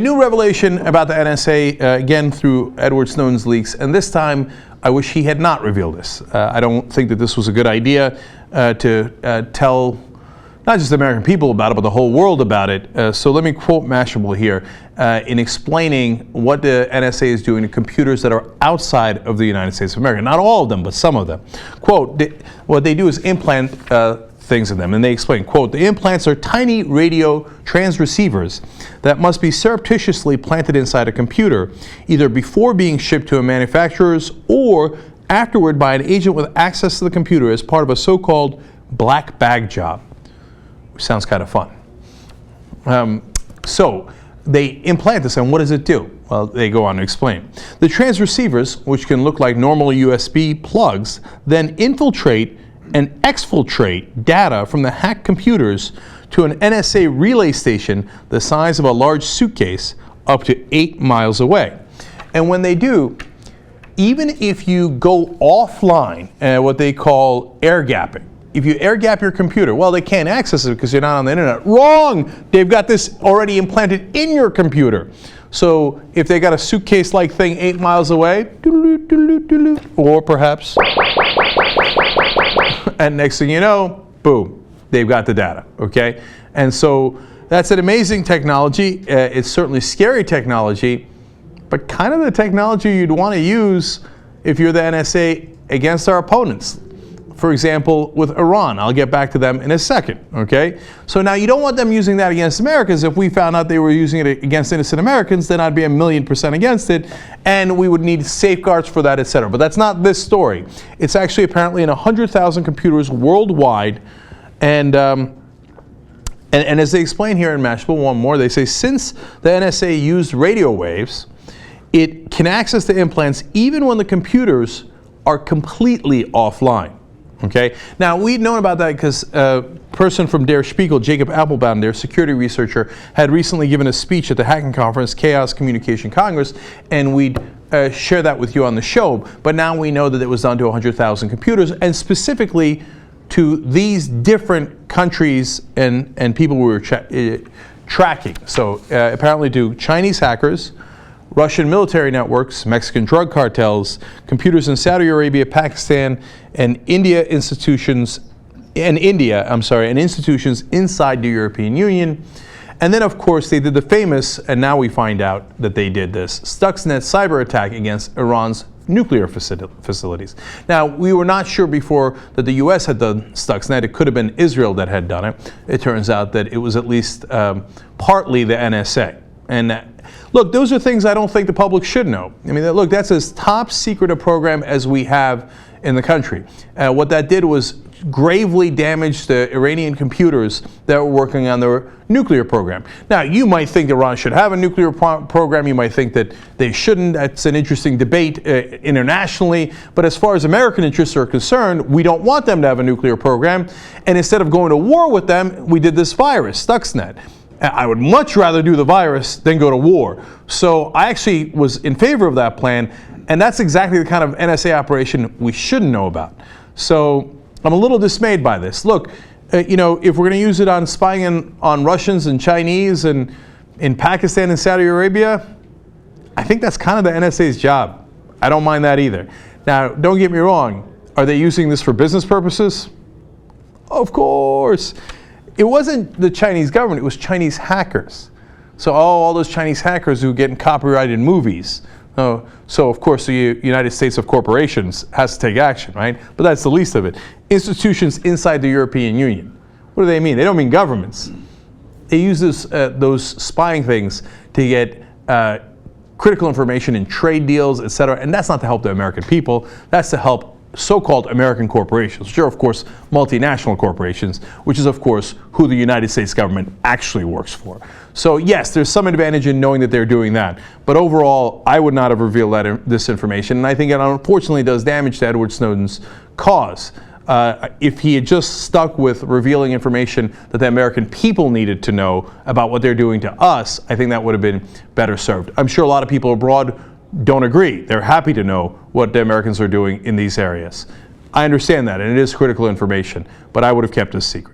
new revelation about the NSA, again through Edward Snowden's leaks, and this time I wish he had not revealed this. I don't think that this was a good idea to tell not just the American people about it, but the whole world about it. So let me quote Mashable here in explaining what the NSA is doing to computers that are outside of the United States of America. Not all of them, but some of them. Quote, what they do is implant things in them, and they explain, quote, the implants are tiny radio transceivers that must be surreptitiously planted inside a computer, either before being shipped to a manufacturer's or afterward by an agent with access to the computer as part of a so-called black bag job, which sounds kind of fun. So they implant this, and what does it do? Well, they go on to explain. The transceivers, which can look like normal USB plugs, then infiltrate and exfiltrate data from the hacked computers to an NSA relay station the size of a large suitcase up to 8 miles away. And when they do, even if you go offline, what they call air gapping, if you air gap your computer, well, they can't access it because you're not on the internet. Wrong! They've got this already implanted in your computer. So if they got a suitcase-like thing 8 miles away, or perhaps, and next thing you know, boom, they've got the data, okay? And so that's an amazing technology. It's certainly scary technology, but kind of the technology you'd want to use if you're the NSA against our opponents. For example, with Iran. I'll get back to them in a second, okay? So now you don't want them using that against Americans. If we found out they were using it against innocent Americans, then I'd be 1,000,000% against it, and we would need safeguards for that, etc. But that's not this story. It's actually apparently in 100,000 computers worldwide, and as they explain here in Mashable, one more, they say since the NSA used radio waves, it can access the implants even when the computers are completely offline. Okay. Now, we'd known about that because a person from Der Spiegel, Jacob Appelbaum, their security researcher, had recently given a speech at the hacking conference, Chaos Communication Congress, and we'd share that with you on the show. But now we know that it was done to 100,000 computers, and specifically to these different countries and people we were tracking. So apparently to Chinese hackers, Russian military networks, Mexican drug cartels, computers in Saudi Arabia, Pakistan, and institutions inside the European Union. And then, of course, they did the famous, and now we find out that they did this, Stuxnet cyber attack against Iran's nuclear facilities. Now, we were not sure before that the U.S. had done Stuxnet. It could have been Israel that had done it. It turns out that it was at least partly the NSA. And look, those are things I don't think the public should know. I mean, look, that's as top secret a program as we have in the country. What that did was gravely damage the Iranian computers that were working on their nuclear program. Now, you might think Iran should have a nuclear program. You might think that they shouldn't. That's an interesting debate internationally. But as far as American interests are concerned, we don't want them to have a nuclear program. And instead of going to war with them, we did this virus, Stuxnet. I would much rather do the virus than go to war. So I actually was in favor of that plan, and that's exactly the kind of NSA operation we shouldn't know about. So I'm a little dismayed by this. Look, you know, if we're going to use it on spying on Russians and Chinese and in Pakistan and Saudi Arabia, I think that's kind of the NSA's job. I don't mind that either. Now, don't get me wrong. Are they using this for business purposes? Of course. It wasn't the Chinese government, it was Chinese hackers. So all those Chinese hackers who get copyrighted movies. So of course the United States of corporations has to take action, right? But that's the least of it. Institutions inside the European Union. What do they mean? They don't mean governments. They use those spying things to get critical information in trade deals, etc. And that's not to help the American people. That's to help so-called American corporations, which are of course multinational corporations, which is of course who the United States government actually works for. So yes, there's some advantage in knowing that they're doing that, but overall I would not have revealed this information, and I think it unfortunately does damage to Edward Snowden's cause. If he had just stuck with revealing information that the American people needed to know about what they're doing to us, I think that would have been better served. I'm sure a lot of people abroad don't agree. They're happy to know what the Americans are doing in these areas. I understand that, and it is critical information, but I would have kept it a secret.